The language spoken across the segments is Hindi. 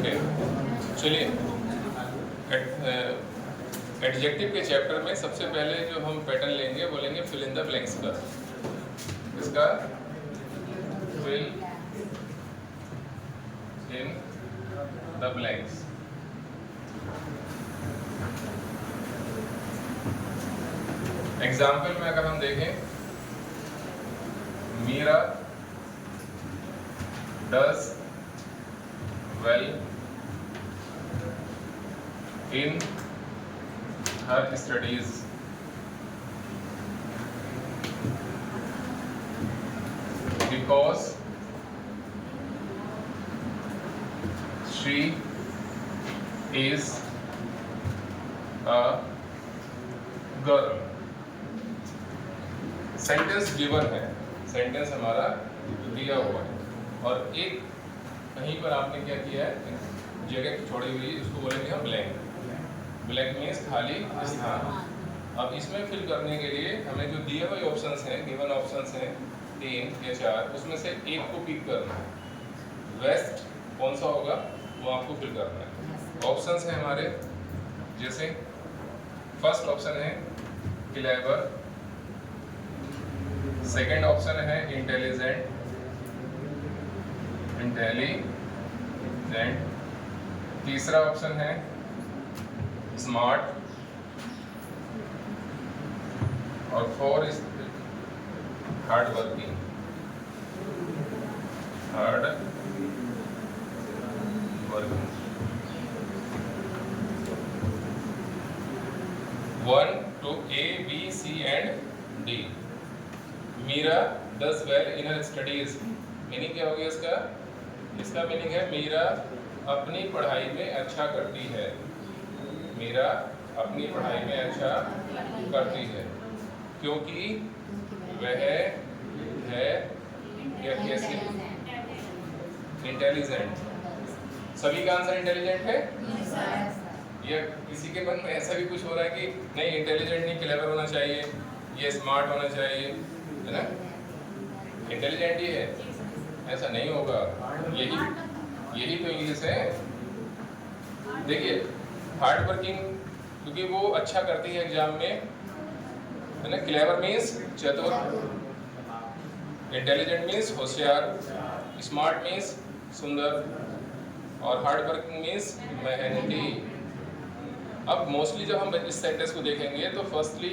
ओके, चलिए एडजेक्टिव के चैप्टर में सबसे पहले जो हम पैटर्न लेंगे वो लेंगे फिल इन द ब्लैंक्स का। इसका fill in the blanks. Example में अगर हम देखें, Meera does well in her studies. Because she is a girl. Sentence given है, सेंटेंस हमारा दिया हुआ है और एक कहीं पर आपने क्या किया है, जगह छोड़ी हुई, इसको बोलेंगे हम ब्लैंक। ब्लैंक मीन्स खाली स्थान। अब इसमें फिल करने के लिए हमें जो दिए हुए ऑप्शंस हैं, गिवन ऑप्शंस हैं 3 या 4, उसमें से एक को पिक करना है। वेस्ट कौन सा होगा वो आपको फिल करना है। ऑप्शंस हैं हमारे, जैसे फर्स्ट ऑप्शन है क्लेवर, सेकेंड ऑप्शन है इंटेलिजेंट, तीसरा ऑप्शन है स्मार्ट और 4 is hard working. 1 to A, B, C and D। Meera does well in her studies. Meaning क्या होगी इसका? इसका मीनिंग है मीरा अपनी पढ़ाई में अच्छा करती है। मीरा अपनी पढ़ाई में अच्छा करती है क्योंकि वह है या कैसे इंटेलिजेंट। सभी का आंसर इंटेलिजेंट है या किसी के मन में ऐसा भी कुछ हो रहा है कि नहीं इंटेलिजेंट नहीं, क्लेवर होना चाहिए, ये स्मार्ट होना चाहिए, है ना? इंटेलिजेंट ही है, ऐसा नहीं होगा। यही तो इंग्लिश है। देखिए हार्ड वर्किंग क्योंकि वो अच्छा करती है एग्जाम में, है ना? क्लेवर मीन्स चतुर, इंटेलिजेंट मीन्स होशियार, स्मार्ट मीन्स सुंदर और हार्ड वर्किंग मीन्स मेहनती। अब मोस्टली जब हम इस सेंटेंस को देखेंगे तो फर्स्टली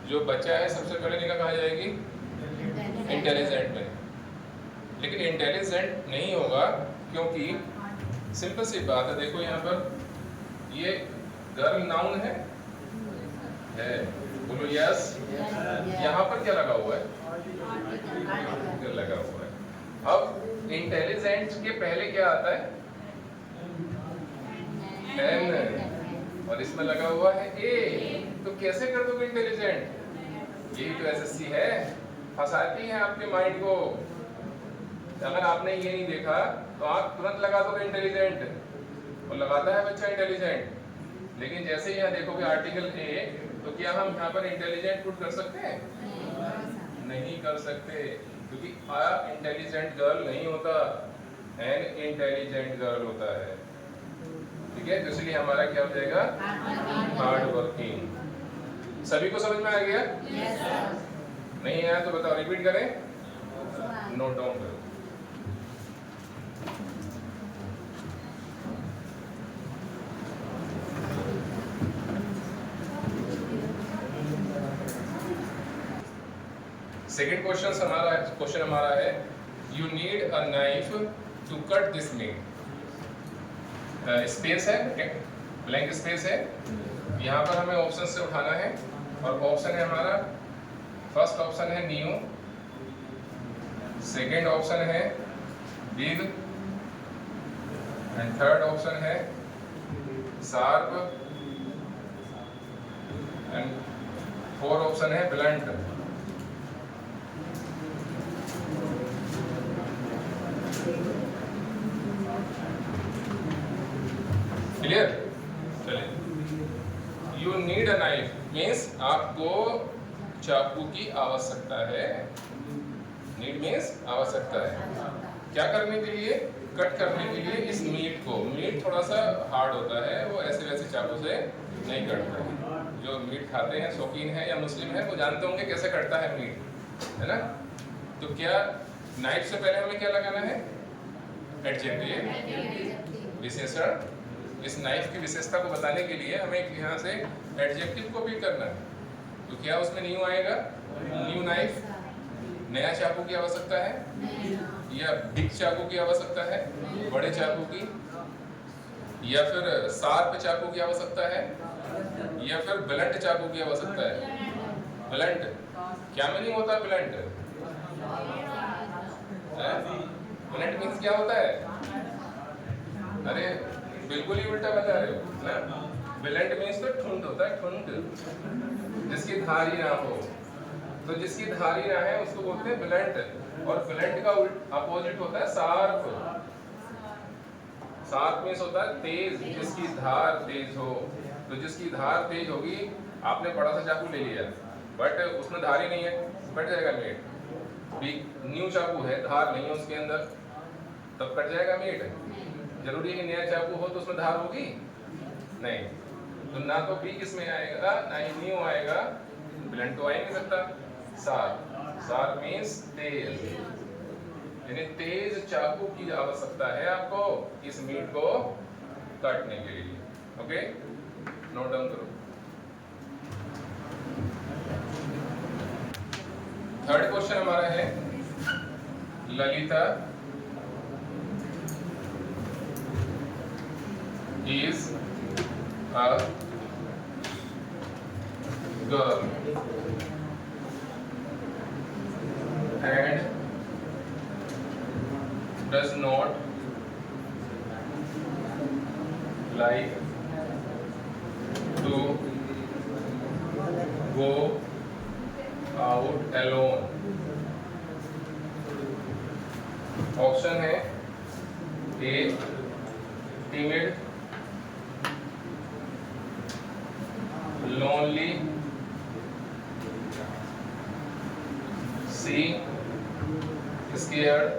जो बच्चा है सबसे पहले निगाह कहाँ जाएगी? इंटेलिजेंट में। लेकिन इंटेलिजेंट नहीं होगा क्योंकि सिंपल सी बात है। देखो यहाँ पर ये गर्ल नाउन है, बोलो यस। यहाँ पर क्या लगा हुआ है? लगा हुआ है। अब इंटेलिजेंट के पहले क्या आता है? एन, और इसमें लगा हुआ है ए। तो कैसे कर दोगे इंटेलिजेंट? यही तो एसएससी है, फंसाती है आपके माइंड को। अगर आपने ये नहीं देखा तो आप तुरंत लगा दोगे इंटेलिजेंट, और लगाता है बच्चा इंटेलिजेंट। लेकिन जैसे ही यहाँ देखोगे आर्टिकल ए, तो क्या हम यहाँ पर इंटेलिजेंट पुट कर सकते हैं? नहीं कर सकते, क्योंकि अ इंटेलिजेंट गर्ल नहीं होता, एन इंटेलिजेंट गर्ल होता है। ठीक है, तो इसलिए हमारा क्या हो जाएगा? Hard working. सभी को समझ में आ गया? नहीं आया तो बताओ, रिपीट करें, नोट डाउन करो। सेकेंड क्वेश्चन हमारा है, you need a knife to cut this meat. Space है, ब्लैंक स्पेस है, यहाँ पर हमें ऑप्शन से उठाना है और ऑप्शन है हमारा, फर्स्ट ऑप्शन है न्यू, सेकेंड ऑप्शन है बिग एंड थर्ड ऑप्शन है शार्प एंड फोर्थ ऑप्शन है ब्लंट। क्लियर? चलिए, you need a knife means आपको चाकू की आवश्यकता है। नीड मीन्स आवश्यकता है। क्या करने के लिए? कट करने के लिए इस मीट को। मीट थोड़ा सा हार्ड होता है, वो ऐसे वैसे चाकू से नहीं कटता है। जो मीट खाते हैं, शौकीन है या मुस्लिम है, वो जानते होंगे कैसे कटता है मीट, है ना। तो क्या नाइफ से पहले हमें क्या लगाना है? एडजेक्टिव, विशेषण। इस नाइफ की विशेषता को बताने के लिए हमें यहाँ से एडजेक्टिव को भी करना है। तो क्या उसमें न्यू आएगा? New knife. नया चाकू की आवश्यकता है या बिग चाकू की आवश्यकता है, बड़े चाकू की, या फिर शार्प चाकू की आवश्यकता है, या फिर ब्लंट चाकू की आवश्यकता है? ब्लंट क्या मीनिंग होता है? ब्लंट ब्लंट मीन्स क्या होता है? अरे बिल्कुल ही उल्टा बता रहे हो ना। ब्लंट मीन्स तो ठुंड होता है, ठुंड, जिसकी धारी ना हो। तो जिसकी धारी ना है उसको बोलते हैं ब्लंट। और ब्लंट का अपोजिट होता है शार्प। शार्प मीन्स होता है तेज, जिसकी धार तेज हो। तो जिसकी धार तेज होगी, आपने बड़ा सा चाकू ले लिया बट उसमें धार ही नहीं है, कट जाएगा मीट। न्यू चाकू है, धार नहीं है उसके अंदर, तब कट जाएगा मीट। जरूरी है कि नया चाकू हो तो उसमें धार होगी? नहीं। तो ना तो बी किसमें आएगा, ना ही न्यू आएगा, ब्लंट तो आ ही नहीं सकता। शार्प मीन्स तेज, यानी तेज चाकू की आवश्यकता है आपको इस मीट को काटने के लिए। ओके, नोट डाउन करो। थर्ड क्वेश्चन हमारा है, Lalita is a girl and does not like to go out alone। Option है ए timid, lonely, C scared,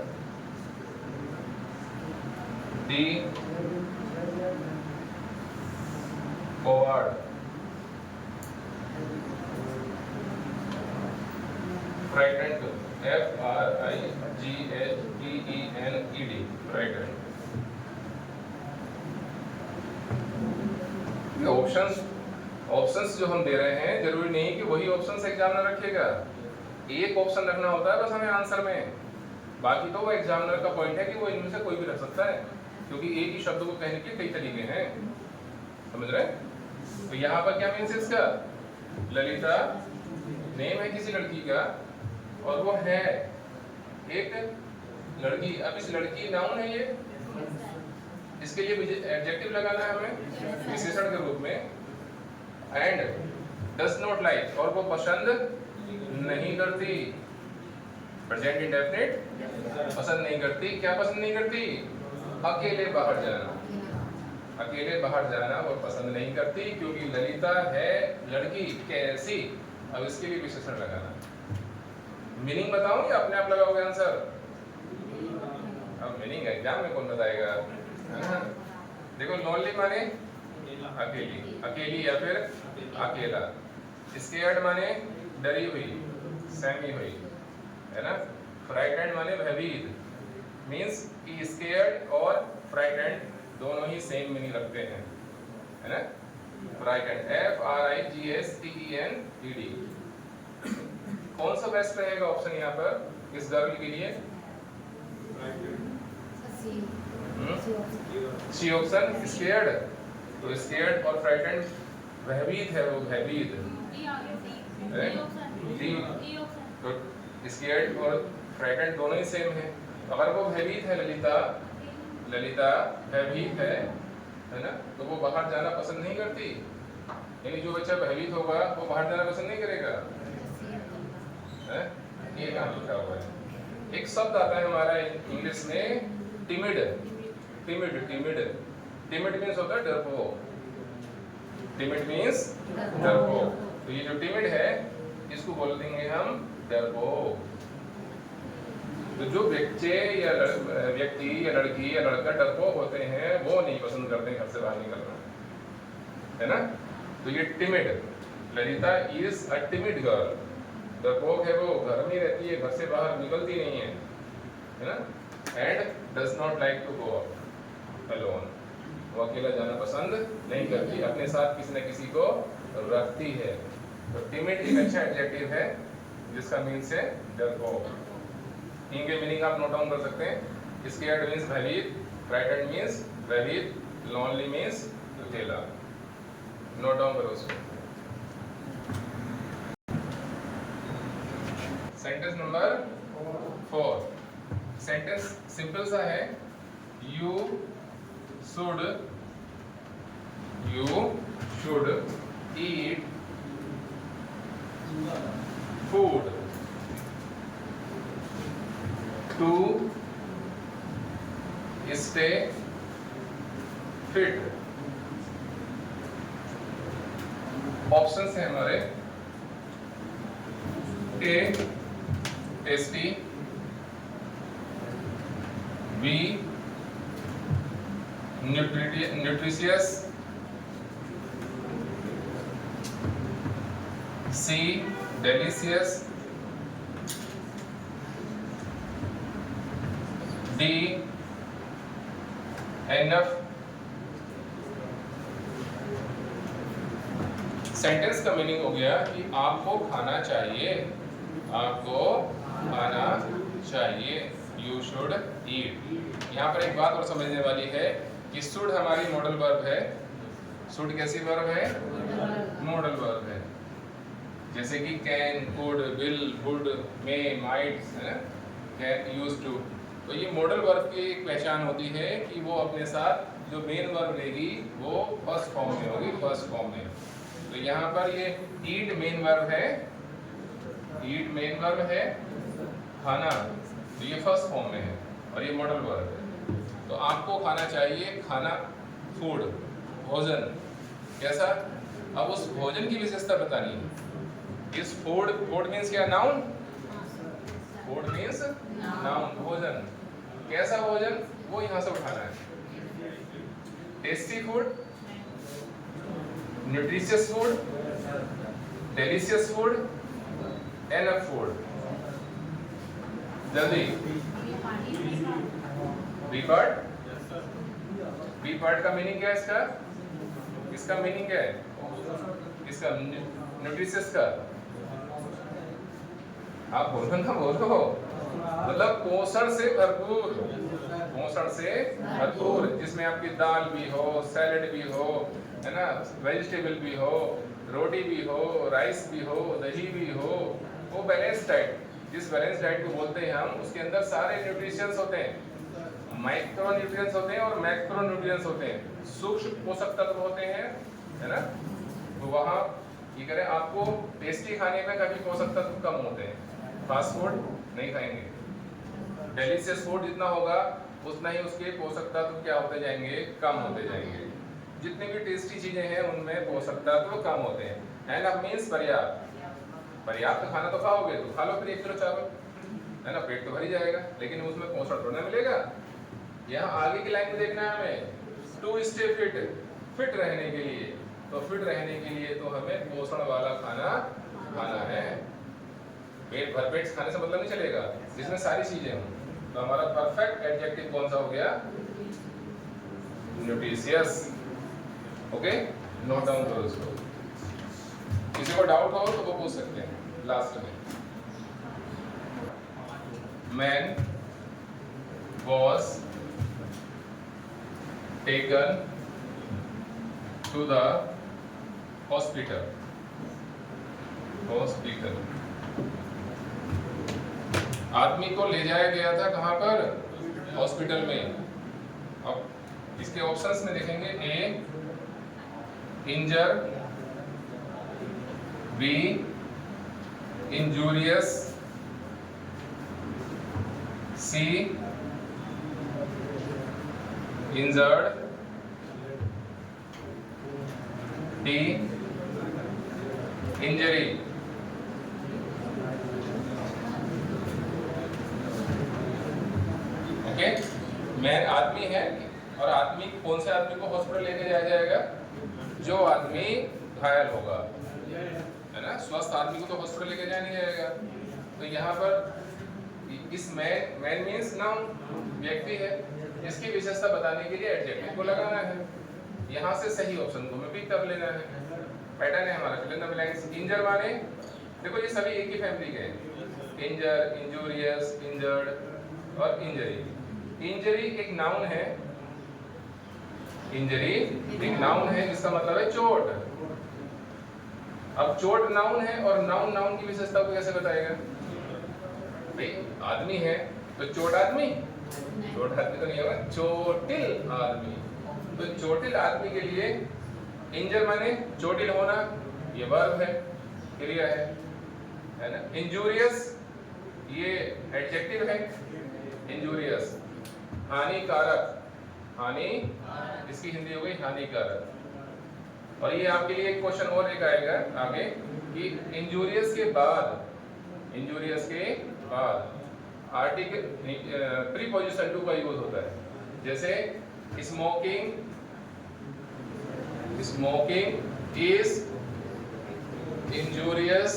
D coward। frightened, F-R-I-G-H-T-E-N-E-D, frightened। Options जो हम दे रहे हैं, जरूरी नहीं कि वही ऑप्शंस एग्जामिनर रखेगा। एक ऑप्शन रखना होता है बस हमें आंसर में, बाकी तो वो एग्जामिनर का पॉइंट है कि वो इनमें से कोई भी रख सकता है, क्योंकि एक ही शब्द को कहने के कई तरीके हैं, समझ रहे? तो यहाँ पर क्या मीन्स इसका, ललिता नेम है किसी लड़की का और वो है एक लड़की। अब इस लड़की नाउन है, ये इसके लिए एडजेक्टिव लगाना है हमें विशेषण के रूप में। एंड डज नॉट लाइक, और वो पसंद नहीं करती, प्रेजेंट इंडेफिनिट, पसंद नहीं करती। क्या पसंद नहीं करती? अकेले बाहर जाना। अकेले बाहर जाना वो पसंद नहीं करती, क्योंकि ललिता है लड़की कैसी। अब इसके लिए विशेषण लगाना। मीनिंग बताऊं या अपने आप लगाओगे आंसर? अब मीनिंग एग्जाम में कौन बताएगा? देखो, लोनली माने अकेली, अकेली या फिर अकेला। स्केयर्ड माने डरी हुई, सहमी हुई, है ना। फ्राइटेंड माने भयभीत, मींस कि स्केयर्ड और फ्राइटेंड दोनों ही सेम मीनिंग रखते हैं, है ना। Frightened, F-R-I-G-H-T-E-N-E-D। कौन सा बेस्ट रहेगा ऑप्शन यहाँ पर इस गर्ल के लिए? C option, scared. तो स्केयर्ड और फ्राइटेंड, भयभीत है वो, भयभीत। तो स्केयर्ड और फ्राइटेंड दोनों ही सेम है। अगर वो भयभीत है, ललिता भयभीत है ना, तो वो बाहर जाना पसंद नहीं करती। यानी जो बच्चा भयभीत होगा वो बाहर जाना पसंद नहीं करेगा, है? ये कहाँ लिखा हुआ है? एक शब्द आता है हमारा इंग्लिश में, टिमिड। टिमिड मीन्स होता है डरपोक। टिमिड मीन्स डरपोक। तो ये जो टिमिड है इसको बोल देंगे हम डरपोक। तो जो बच्चे या व्यक्ति या लड़की या लड़का डरपोक होते हैं वो नहीं पसंद करते बाहर निकलना है ना। तो ये timid, Lalita is a timid girl. डरपोक है वो, घर में रहती है, घर से बाहर निकलती नहीं है ना। And does not like to go out alone, वो अकेला जाना पसंद नहीं करती, अपने साथ किसी न किसी को रखती है। तो टिमिड एक अच्छा एडजेक्टिव है जिसका मीन्स है डरपोक। इनके मीनिंग आप नोट डाउन कर सकते हैं। स्केयर्ड मीन्स भयभीत, फ्राइटेंड मीन्स भयभीत, लोनली मीन्स अकेला। नोट डाउन करो उसको। सेंटेंस नंबर 4, सेंटेंस सिंपल सा है। You should eat food to stay fit. Options हैं हमारे। A tasty, B nutritious, C delicious, D enough. Sentence का मीनिंग हो गया कि आपको खाना चाहिए, आपको खाना चाहिए, यू शुड ईट। यहाँ पर एक बात और समझने वाली है कि शुड हमारी मॉडल वर्ब है। शुड कैसी वर्ब है? मॉडल वर्ब है। जैसे कि can, could, will, would, may, might, can, used to. तो ये मॉडल वर्ब की एक पहचान होती है कि वो अपने साथ जो मेन वर्ब लेगी वो फर्स्ट फॉर्म में होगी, फर्स्ट फॉर्म में। तो यहाँ पर ये ईट मेन वर्ब है, ईट मेन वर्ब है, खाना तो ये फर्स्ट फॉर्म में है और ये मॉडल वर्ब है। तो आपको खाना चाहिए, खाना, फूड, भोजन। कैसा? अब उस भोजन की विशेषता बतानी है। इस फूड, फूड मीन्स क्या? नाउन। फूड मीन्स नाउन, भोजन। कैसा भोजन? वो यहाँ से उठाना है। Tasty food, nutritious food, delicious food, enough food. जल्दी। बी पार्ट, बी पार्ट का मीनिंग क्या है इसका? इसका मीनिंग क्या है? इसका न्यूट्रिशियस का आप बोलो ना, बोलो। मतलब पोषण से भरपूर, पोषण से भरपूर, जिसमें आपकी दाल भी हो, सैलेड भी हो, है ना, वेजिटेबल भी हो, रोटी भी हो, राइस भी हो, दही भी हो, वो बैलेंस डाइट। जिस बैलेंस डाइट को बोलते हैं हम, उसके अंदर सारे न्यूट्रिशंस होते हैं। माइक्रो न्यूट्रिएंट्स होते हैं और मैक्रो न्यूट्रिएंट्स होते हैं। सूक्ष्म पोषक तत्व होते हैं, है ना। तो वहाँ ये करें, आपको टेस्टी खाने में कभी पोषक तत्व कम होते हैं, फास्ट फूड नहीं खाएंगे। डेलिशियस फूड जितना होगा उतना ही उसके पोषक तत्व क्या होते जाएंगे? कम होते जाएंगे। जितनी भी टेस्टी चीजें हैं उनमें पोषक तत्व कम होते हैं। एनफ मीन्स पर्याप्त। पर्याप्त खाना तो खाओगे तो खा लो फिर 1 किलो चावल, है ना, पेट तो भर ही जाएगा, लेकिन उसमें पोषण थोड़ा मिलेगा। यहाँ आगे की लाइन में देखना है हमें, टू स्टे फिट, फिट रहने के लिए। तो फिट रहने के लिए तो हमें पोषण वाला खाना खाना है। पेट भर पेट खाने से मतलब नहीं चलेगा, जिसमें सारी चीजें हों। तो हमारा परफेक्ट एडजेक्टिव कौन सा हो गया? न्यूट्रिशियस। ओके, नोट डाउन करो इसको। किसी को डाउट हो तो वो पूछ सकते हैं लास्ट में। Man was taken to the hospital. आदमी को ले जाया गया था कहाँ पर? हॉस्पिटल में। अब इसके ऑप्शंस में देखेंगे, A injure, B injurious, C injured, D injury. Okay, man आदमी है, और आदमी, कौन से आदमी को हॉस्पिटल लेके जाया जाएगा? जो आदमी घायल होगा, है ना। स्वस्थ आदमी को तो हॉस्पिटल लेके जाया नहीं जाएगा। तो यहाँ पर इस मैन मीन्स नाउन, व्यक्ति है, इसकी विशेषता बताने के लिए एडजेक्टिव को लगाना है। यहाँ से सही ऑप्शन को हमें पिक कर लेना है। पैटर्न है हमारा फिल इन द ब्लैंक्स। इंजर माने, देखो ये सभी एक ही फैमिली के हैं। इंजर, इंजूरियस, इंजर्ड और इंजरी। इंजरी एक नाउन है, इंजरी एक नाउन है जिसका मतलब है चोट। अब चोट नाउन है और नाउन नाउन की विशेषता को कैसे बताएगा? भाई आदमी है तो चोट आदमी, चोट आदमी तो नहीं होगा, चोटिल आदमी। तो चोटिल आदमी के लिए इंजर माने चोटिल होना, ये वर्ब है, क्रिया है ना। इंजूरियस ये एडजेक्टिव है, इंजूरियस। हानिकारक, हानि इसकी हिंदी हो गई हानिकारक। और ये आपके लिए एक क्वेश्चन और एक आएगा आगे कि इंजूरियस के बाद, इंजूरियस के बाद आर्टिकल प्रीपोजिशन टू का यूज होता है। जैसे smoking, smoking is injurious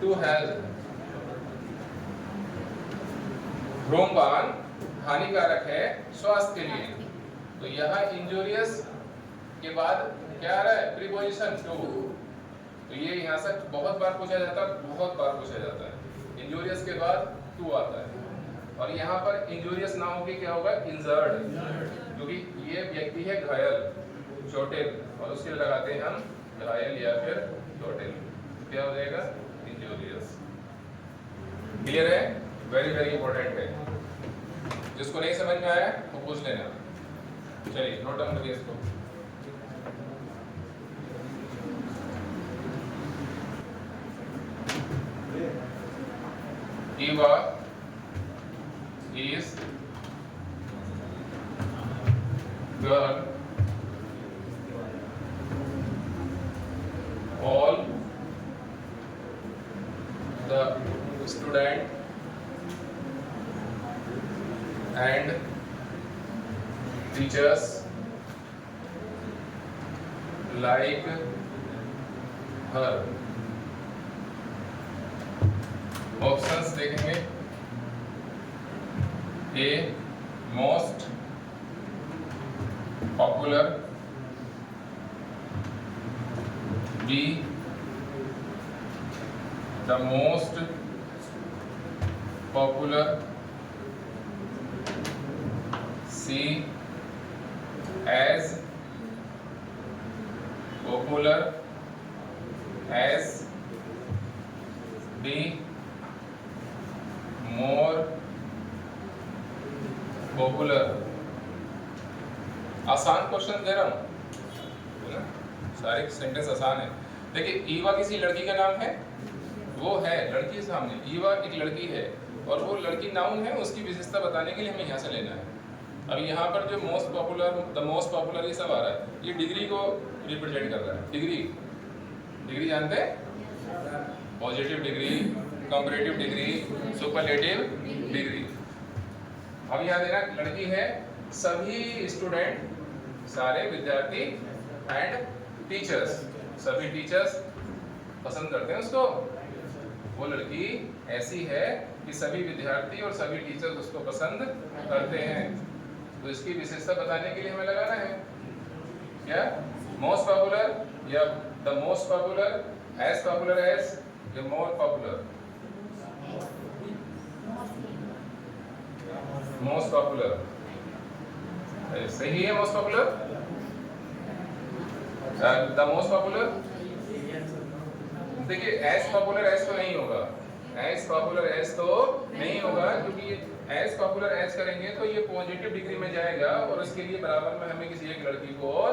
to health. धूम्रपान हानिकारक है स्वास्थ्य के लिए। तो यहाँ इंजूरियस के बाद क्या आ रहा है? Preposition to. तो ये यहाँ से बहुत बार पूछा जाता है, बहुत बार पूछा जाता है। इंजूरियस के बाद टू आता है। और यहाँ पर इंजूरियस ना होगी क्या होगा? इंजर्ड, क्योंकि ये व्यक्ति है घायल, चोटिल, और उसके लिए लगाते हैं हम घायल या फिर चोटिल। क्या हो जाएगा? इंजूरियस। क्लियर है? वेरी वेरी इंपॉर्टेंट है। जिसको नहीं समझ में आया वो पूछ लेना। चलिए नोट डाउन करिए इसको। Eva is girl. All the student and teachers like her. Options देखेंगे। A most popular, B the most popular, C as popular as, D more popular. आसान क्वेश्चन दे रहा हूँ, सारे सेंटेंस आसान है। देखिए ईवा किसी लड़की का नाम है, वो है लड़की सामने, ईवा एक लड़की है और वो लड़की नाउन है, उसकी विशेषता बताने के लिए हमें यहाँ से लेना है। अब यहाँ पर जो most popular, the most popular ये सब आ रहा है, ये डिग्री को रिप्रेजेंट कर रहा है। डिग्री, डिग्री जानते हैं? Positive degree, comparative degree, superlative degree. अब यहाँ देना लड़की है, सभी स्टूडेंट, सारे विद्यार्थी एंड टीचर्स, सभी टीचर्स पसंद करते हैं उसको। वो लड़की ऐसी है कि सभी विद्यार्थी और सभी टीचर्स उसको पसंद करते हैं। तो इसकी विशेषता बताने के लिए हमें लगाना है क्या? मोस्ट पॉपुलर या the most popular, as popular as या मोर पॉपुलर। मोस्ट पॉपुलर सही है। Most popular, the most popular. देखिए एज पॉपुलर एज तो नहीं होगा, एज पॉपुलर एज तो नहीं होगा, क्योंकि एज पॉपुलर एज करेंगे तो ये पॉजिटिव डिग्री में जाएगा और उसके लिए बराबर में हमें किसी एक लड़की को और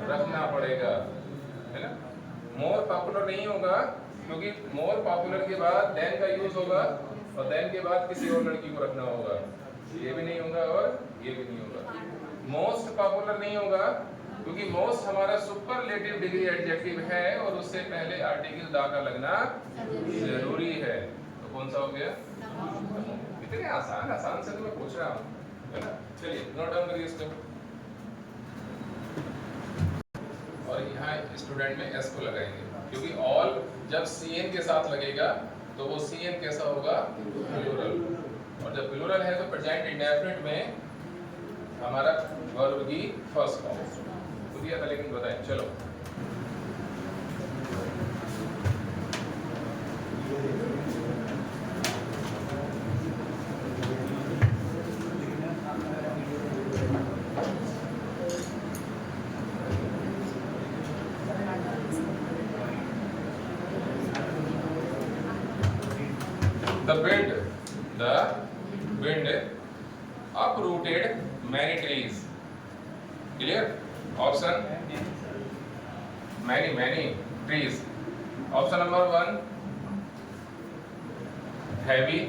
रखना पड़ेगा, है ना। मोर पॉपुलर नहीं होगा, क्योंकि मोर पॉपुलर के बाद देन का यूज होगा और देन के बाद किसी और लड़की को रखना होगा। ये भी नहीं होगा और ये भी नहीं होगा। मोस्ट पॉपुलर नहीं होगा, क्योंकि मोस्ट हमारा सुपरलेटिव डिग्री एडजेक्टिव है और उससे पहले आर्टिकल दा का लगना जरूरी है। तो कौन सा हो गया? इतने आसान आसान से तो मैं पूछ रहा हूँ। है ना। चलिए नोट डाउन करिए इसको, और यहाँ स्टूडेंट में एस को लगाएंगे, क्योंकि ऑल जब CN के साथ लगेगा तो वो CN कैसा होगा, प्लूरल, और जब प्लूरल है तो प्रेजेंट इंडेफिनिट में हमारा वर्ब की फर्स्ट फॉर्म तो दिया था, लेकिन बताएं। चलो the wind uprooted many trees. Clear? Option many trees. Option number 1 heavy,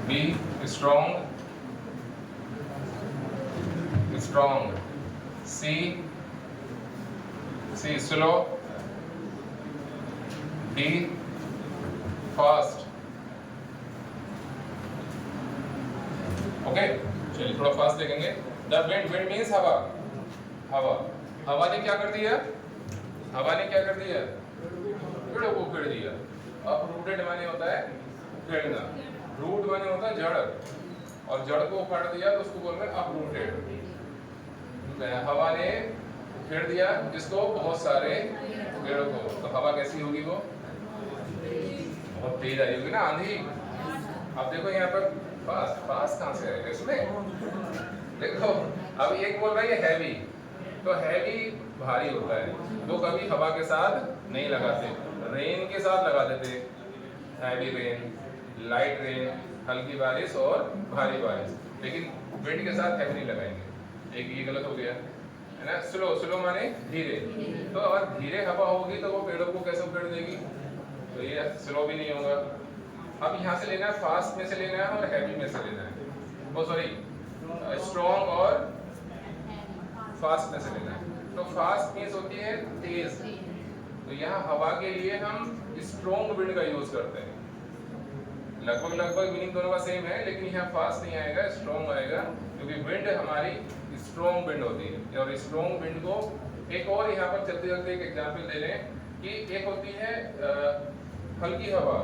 B strong, C slow, D fast. Okay, चलिए थोड़ा फास्ट देखेंगे। द विंड मीन्स हवा। हवा ने क्या कर दिया, पेड़ों को उखेड़ दिया। अपरूटेड माने होता है उखेड़ना, रूट माने होता है जड़, और जड़ को उखाड़ दिया तो उसको बोलते हैं अपरूटेड। हवा ने उखेड़ दिया जिसको, बहुत सारे पेड़ों को। तो हवा कैसी होगी, वो बहुत तेज आई होगी ना, आंधी। अब देखो यहाँ पर फास्ट कहाँ से आएगा इसमें, देखो अब एक बोल रहा है हैवी, तो हैवी भारी होता है, वो कभी हवा के साथ नहीं लगाते, रेन के साथ लगा देते। हैवी रेन, लाइट रेन, हल्की बारिश और भारी बारिश, लेकिन विंड के साथ हैवी नहीं लगाएंगे। एक ये गलत हो गया है ना। स्लो माने धीरे, तो अगर धीरे हवा होगी तो वो पेड़ों को कैसे उखेड़ देगी, तो ये स्लो भी नहीं होगा। अब यहाँ से लेना है, फास्ट में से लेना है और हैवी में से लेना है, वो सॉरी स्ट्रॉन्ग और फास्ट में से लेना है। तो फास्ट मीन्स होती है तेज, तो यहाँ हवा के लिए हम स्ट्रॉन्ग विंड का यूज करते हैं। लगभग मीनिंग दोनों का सेम है, लेकिन यहाँ फास्ट नहीं आएगा, स्ट्रॉन्ग आएगा, क्योंकि विंड हमारी स्ट्रॉन्ग विंड होती है। और स्ट्रॉन्ग विंड को एक और यहाँ पर चलते चलते एक एग्जाम्पल दे रहे हैं कि एक होती है हल्की हवा,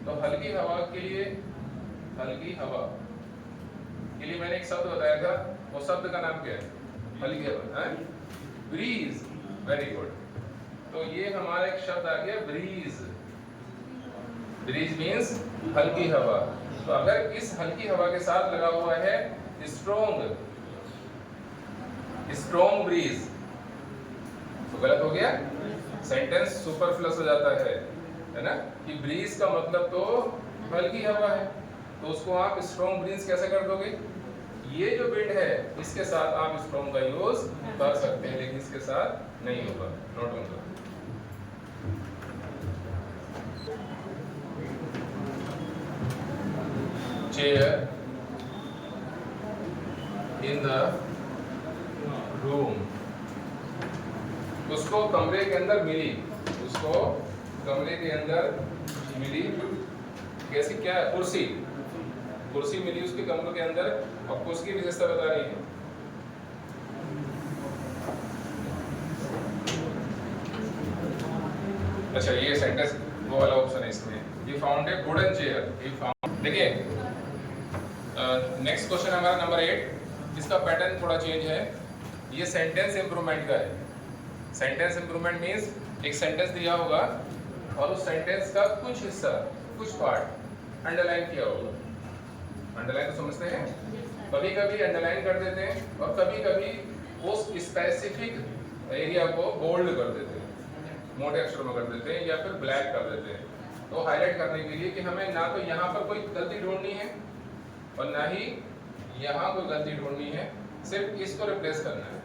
तो हल्की हवा के लिए मैंने एक शब्द बताया था, वो शब्द का नाम क्या है, हल्की हवा, ब्रीज। Very good. तो ये हमारा एक शब्द आ गया ब्रीज। ब्रीज मीन्स हल्की हवा। तो अगर इस हल्की हवा के साथ लगा हुआ है स्ट्रॉन्ग ब्रीज, तो गलत हो गया, सेंटेंस सुपरफ्लस हो जाता है ना, कि ब्रीज का मतलब तो हल्की हवा है, तो उसको आप स्ट्रॉन्ग ब्रीज कैसे कर दोगे। ये जो विंड है इसके साथ आप स्ट्रॉन्ग का यूज कर सकते हैं, लेकिन इसके साथ नहीं होगा। नोट डाउन करो। चेयर इन द रूम, उसको कमरे के अंदर मिली, कैसी, क्या है, कुर्सी मिली उसके कमरे के अंदर। और उसकी विशेषता बता रही है, अच्छा ये सेंटेंस वो वाला ऑप्शन है इसमें, ये फाउंड है वुडन चेयर, ये फाउंड। देखिए नेक्स्ट क्वेश्चन हमारा नंबर 8, इसका पैटर्न थोड़ा चेंज है, ये सेंटेंस इंप्रूवमेंट का है। सेंटेंस इंप्रूवमेंट मीन्स एक सेंटेंस दिया होगा और उस सेंटेंस का कुछ हिस्सा, कुछ पार्ट अंडरलाइन किया होगा। अंडरलाइन तो समझते हैं, कभी कभी अंडरलाइन कर देते हैं और कभी कभी उस स्पेसिफिक एरिया को बोल्ड कर देते हैं, मोटे अक्षरों में कर देते हैं, या फिर ब्लैक कर देते हैं। तो हाईलाइट करने के लिए कि हमें ना तो यहाँ पर कोई गलती ढूंढनी है और ना ही यहाँ कोई गलती ढूंढनी है, सिर्फ इसको रिप्लेस करना है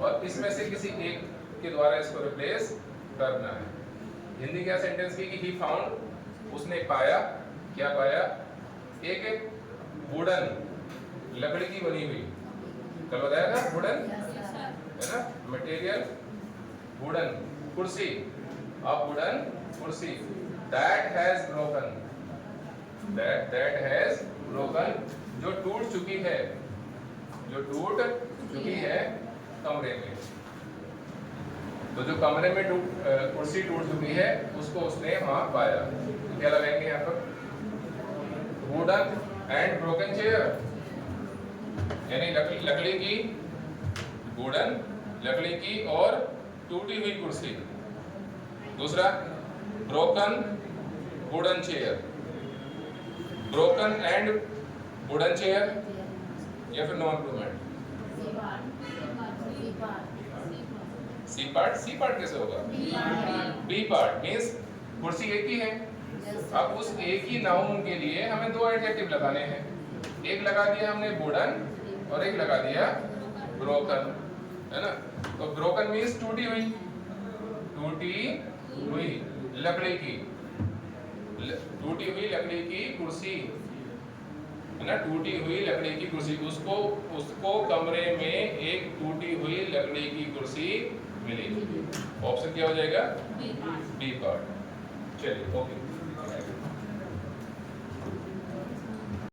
और इसमें से किसी एक के द्वारा इसको रिप्लेस करना है। हिंदी क्या सेंटेंस की कि ही फाउंड, उसने पाया, क्या पाया, एक वुडन, लकड़ी की बनी हुई, कल बताया था वुडन है ना, मटेरियल वुडन, कुर्सी, अब वुडन कुर्सी, that has broken, that has broken, जो टूट चुकी है, जो टूट चुकी है कमरे में। तो जो कमरे में कुर्सी टूट चुकी है उसको उसने वहां पाया। तो क्या लगाएंगे यहाँ पर? वुडन एंड ब्रोकन चेयर, यानी लकड़ी की, वुडन लकड़ी की और टूटी हुई कुर्सी। दूसरा broken wooden chair, broken and wooden chair, या फिर नो इम्प्रूवमेंट? सी पार्ट कैसे होगा? बी पार्ट मीन्स कुर्सी एक ही है। अब उस एक ही नाउन के लिए हमें दो एडजेक्टिव लगाने हैं। एक लगा दिया हमने वुडन और एक लगा दिया ब्रोकन, है ना। तो ब्रोकन मीन्स टूटी हुई, टूटी हुई लकड़ी की, टूटी हुई लकड़ी की कुर्सी, है ना, टूटी हुई लकड़ी की कुर्सी। उसको कमरे में एक टूटी हुई लकड़ी की कुर्सी मिली। ऑप्शन क्या हो जाएगा? B part. चलिए ओके।